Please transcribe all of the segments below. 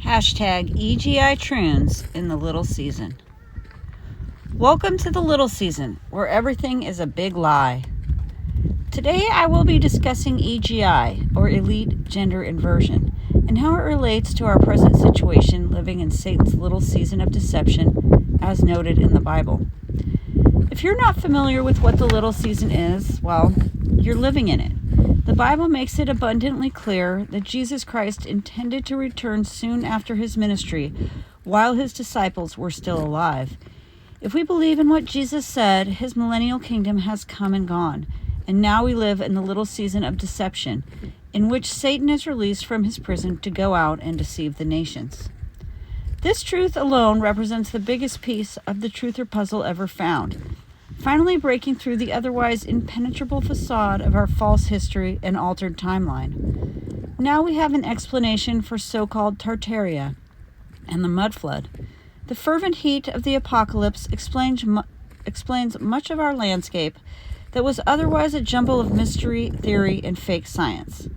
Hashtag EGI Troons in the little season. Welcome to the little season, where everything is a big lie. Today I will be discussing EGI, or elite gender inversion, and how it relates to our present situation living in Satan's little season of deception, as noted in the Bible. If you're not familiar with what the little season is, well, you're living in it. The Bible makes it abundantly clear that Jesus Christ intended to return soon after his ministry, while his disciples were still alive. If we believe in what Jesus said, his millennial kingdom has come and gone, and now we live in the little season of deception, in which Satan is released from his prison to go out and deceive the nations. This truth alone represents the biggest piece of the truther puzzle ever found, finally breaking through the otherwise impenetrable facade of our false history and altered timeline. Now we have an explanation for so-called Tartaria and the mud flood. The fervent heat of the apocalypse explains much of our landscape that was otherwise a jumble of mystery, theory, and fake science.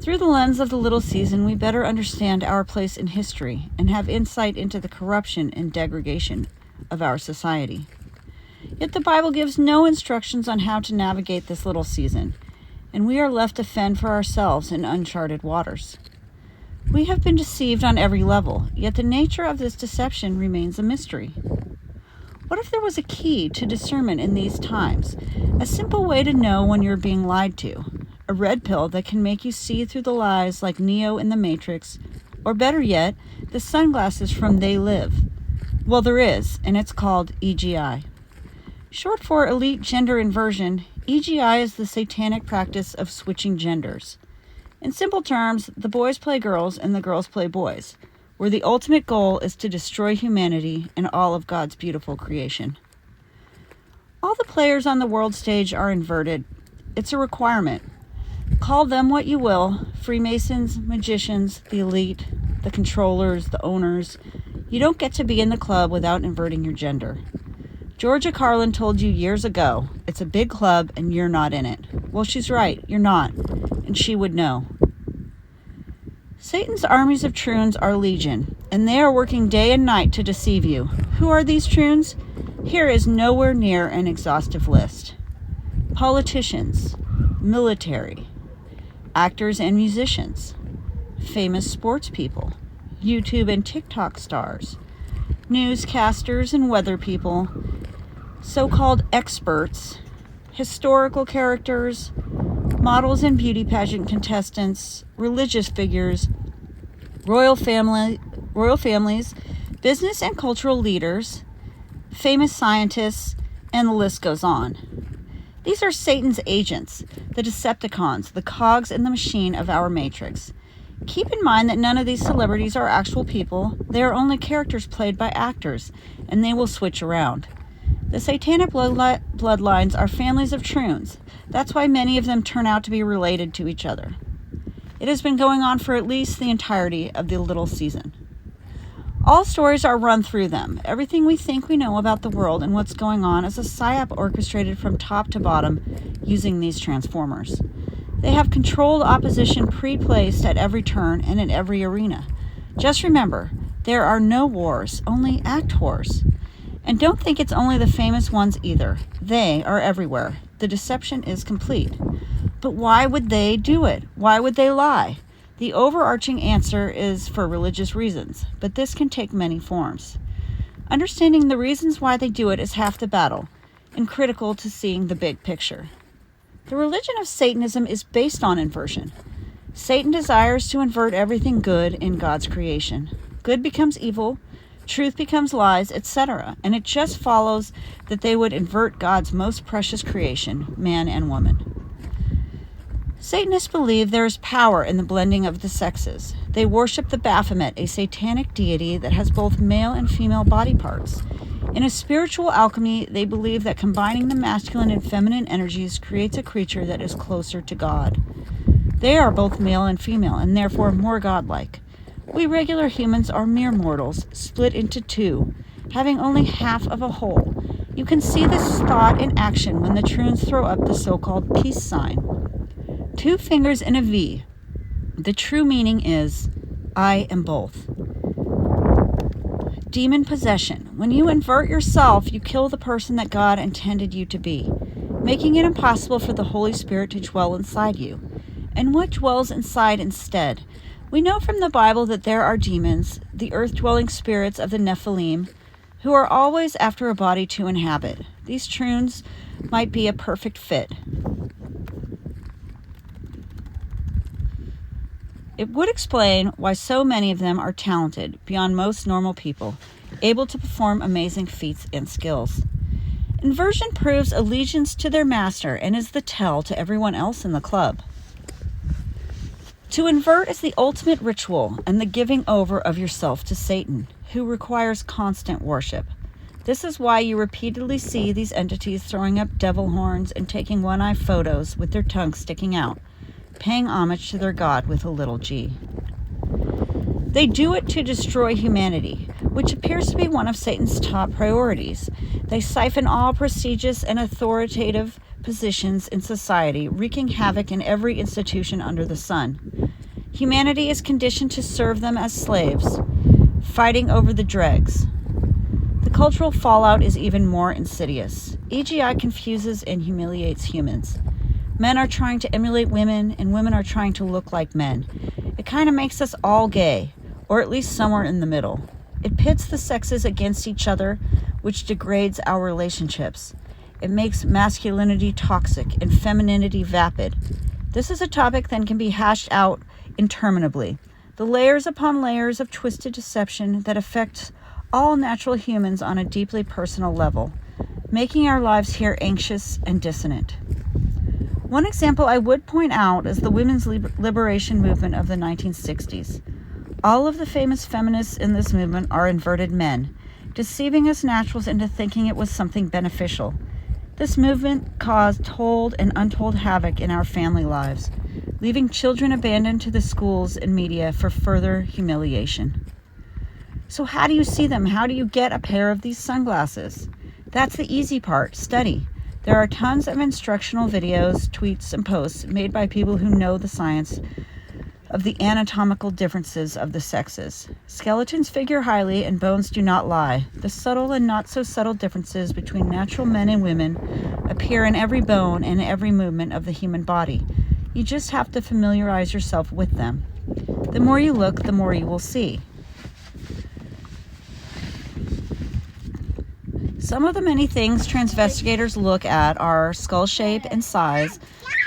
Through the lens of the little season, we better understand our place in history and have insight into the corruption and degradation of our society. Yet the Bible gives no instructions on how to navigate this little season, and we are left to fend for ourselves in uncharted waters. We have been deceived on every level, yet the nature of this deception remains a mystery. What if there was a key to discernment in these times, a simple way to know when you're being lied to, a red pill that can make you see through the lies like Neo in the Matrix, or better yet, the sunglasses from They Live? Well, there is, and it's called EGI. Short for elite gender inversion, EGI is the satanic practice of switching genders. In simple terms, the boys play girls and the girls play boys, where the ultimate goal is to destroy humanity and all of God's beautiful creation. All the players on the world stage are inverted. It's a requirement. Call them what you will, Freemasons, magicians, the elite, the controllers, the owners. You don't get to be in the club without inverting your gender. Georgia Carlin told you years ago, it's a big club and you're not in it. Well, she's right, you're not, and she would know. Satan's armies of troons are legion, and they are working day and night to deceive you. Who are these troons? Here is nowhere near an exhaustive list. Politicians, military, actors and musicians, famous sports people, YouTube and TikTok stars, newscasters and weather people, so-called experts, historical characters, models and beauty pageant contestants, religious figures, royal families, business and cultural leaders, famous scientists, and the list goes on. These are Satan's agents, the Decepticons, the cogs in the machine of our matrix. Keep in mind that none of these celebrities are actual people. They are only characters played by actors, and they will switch around. The satanic bloodlines are families of troons. That's why many of them turn out to be related to each other. It has been going on for at least the entirety of the little season. All stories are run through them. Everything we think we know about the world and what's going on is a psyop orchestrated from top to bottom using these transformers. They have controlled opposition pre-placed at every turn and in every arena. Just remember, there are no wars, only act wars. And don't think it's only the famous ones either. They are everywhere. The deception is complete. But why would they do it? Why would they lie? The overarching answer is for religious reasons, but this can take many forms. Understanding the reasons why they do it is half the battle, and critical to seeing the big picture. The religion of Satanism is based on inversion. Satan desires to invert everything good in God's creation. Good becomes evil, truth becomes lies, etc., and it just follows that they would invert God's most precious creation, man and woman. Satanists believe there is power in the blending of the sexes. They worship the Baphomet, a satanic deity that has both male and female body parts. In a spiritual alchemy, they believe that combining the masculine and feminine energies creates a creature that is closer to God. They are both male and female, and therefore more godlike. We regular humans are mere mortals, split into two, having only half of a whole. You can see this thought in action when the Troons throw up the so-called peace sign. 2 fingers in a V. The true meaning is, I am both. demon possession. When you invert yourself, you kill the person that God intended you to be, making it impossible for the Holy Spirit to dwell inside you. And what dwells inside instead? We know from the Bible that there are demons, the earth-dwelling spirits of the Nephilim, who are always after a body to inhabit. These Troons might be a perfect fit. It would explain why so many of them are talented beyond most normal people, able to perform amazing feats and skills. Inversion proves allegiance to their master and is the tell to everyone else in the club. To invert is the ultimate ritual and the giving over of yourself to Satan, who requires constant worship. This is why you repeatedly see these entities throwing up devil horns and taking one-eye photos with their tongues sticking out, paying homage to their god with a little g. They do it to destroy humanity, which appears to be one of Satan's top priorities. They siphon all prestigious and authoritative positions in society, wreaking havoc in every institution under the sun. Humanity is conditioned to serve them as slaves, fighting over the dregs. The cultural fallout is even more insidious. EGI confuses and humiliates humans. Men are trying to emulate women, and women are trying to look like men. It kind of makes us all gay, or at least somewhere in the middle. It pits the sexes against each other, which degrades our relationships. It makes masculinity toxic and femininity vapid. This is a topic that can be hashed out interminably. The layers upon layers of twisted deception that affect all natural humans on a deeply personal level, making our lives here anxious and dissonant. One example I would point out is the women's liberation movement of the 1960s. All of the famous feminists in this movement are inverted men, deceiving us naturals into thinking it was something beneficial. This movement caused told and untold havoc in our family lives, leaving children abandoned to the schools and media for further humiliation. So how do you see them? How do you get a pair of these sunglasses? That's the easy part, study. There are tons of instructional videos, tweets, and posts made by people who know the science of the anatomical differences of the sexes. Skeletons figure highly and bones do not lie. The subtle and not so subtle differences between natural men and women appear in every bone and every movement of the human body. You just have to familiarize yourself with them. The more you look, the more you will see. Some of the many things transvestigators look at are skull shape and size,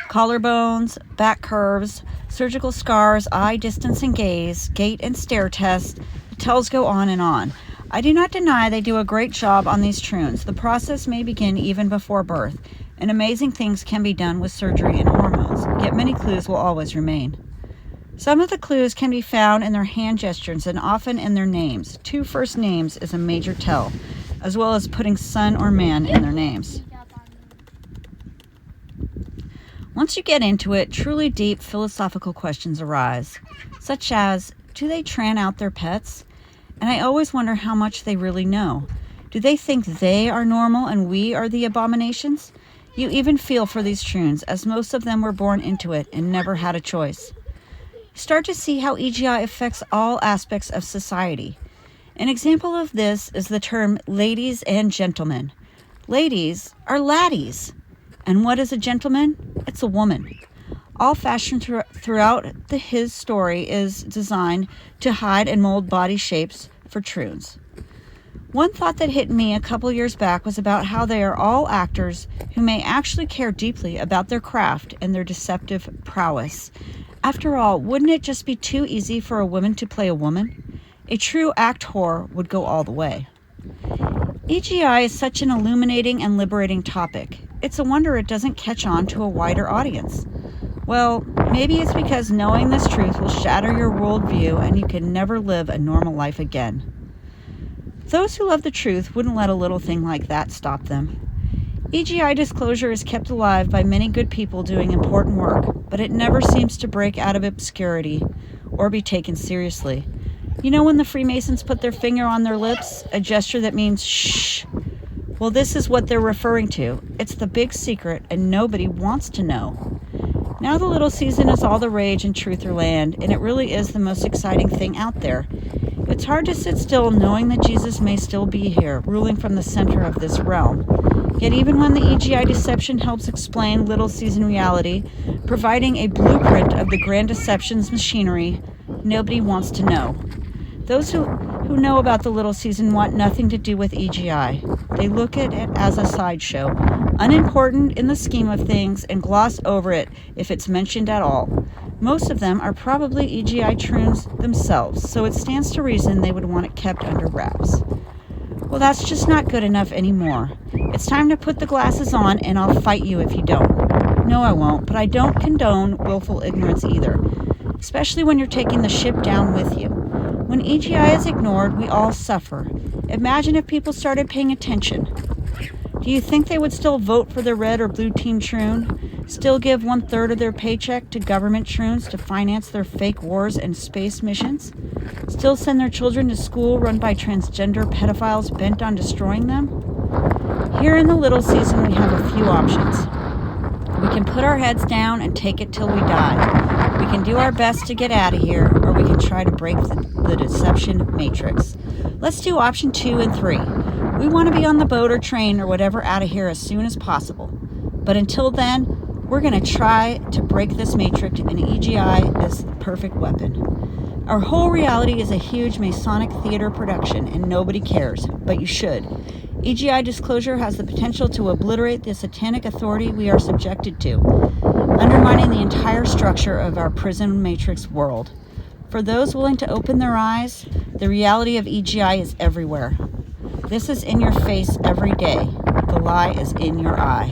collarbones, back curves, surgical scars, eye distance and gaze, gait and stare test. The tells go on and on. I do not deny they do a great job on these Troons. The process may begin even before birth, and amazing things can be done with surgery and hormones, yet many clues will always remain. Some of the clues can be found in their hand gestures and often in their names. 2 first names is a major tell, as well as putting son or man in their names. Once you get into it, truly deep philosophical questions arise, such as, do they tran out their pets? And I always wonder how much they really know. Do they think they are normal and we are the abominations? You even feel for these Troons, as most of them were born into it and never had a choice. You start to see how EGI affects all aspects of society. An example of this is the term ladies and gentlemen. Ladies are laddies. And what is a gentleman? It's a woman. All fashion throughout his story is designed to hide and mold body shapes for Troons. One thought that hit me a couple years back was about how they are all actors who may actually care deeply about their craft and their deceptive prowess. After all, wouldn't it just be too easy for a woman to play a woman? A true actor would go all the way. EGI is such an illuminating and liberating topic. It's a wonder it doesn't catch on to a wider audience. Well, maybe it's because knowing this truth will shatter your worldview and you can never live a normal life again. Those who love the truth wouldn't let a little thing like that stop them. EGI disclosure is kept alive by many good people doing important work, but it never seems to break out of obscurity or be taken seriously. You know when the Freemasons put their finger on their lips, a gesture that means shh? Well, this is what they're referring to. It's the big secret, and nobody wants to know. Now the little season is all the rage in Trutherland, and it really is the most exciting thing out there. It's hard to sit still knowing that Jesus may still be here, ruling from the center of this realm. Yet even when the EGI deception helps explain little season reality, providing a blueprint of the grand deception's machinery, nobody wants to know. Those who know about the little season want nothing to do with EGI. They look at it as a sideshow, unimportant in the scheme of things, and gloss over it if it's mentioned at all. Most of them are probably EGI Troons themselves, so it stands to reason they would want it kept under wraps. Well, that's just not good enough anymore. It's time to put the glasses on, and I'll fight you if you don't. No, I won't, but I don't condone willful ignorance either, especially when you're taking the ship down with you. When EGI is ignored, we all suffer. Imagine if people started paying attention. Do you think they would still vote for the red or blue team Troon? Still give 1/3 of their paycheck to government Troons to finance their fake wars and space missions? Still send their children to school run by transgender pedophiles bent on destroying them? Here in the little season, we have a few options. We can put our heads down and take it till we die. We can do our best to get out of here, or we can try to break the deception matrix. Let's do option 2 and 3. We want to be on the boat or train or whatever out of here as soon as possible. But until then, we're going to try to break this matrix, and EGI is the perfect weapon. Our whole reality is a huge Masonic theater production, and nobody cares, but you should. EGI disclosure has the potential to obliterate the satanic authority we are subjected to, undermining the entire structure of our prison matrix world. For those willing to open their eyes, the reality of EGI is everywhere. This is in your face every day. The lie is in your eye.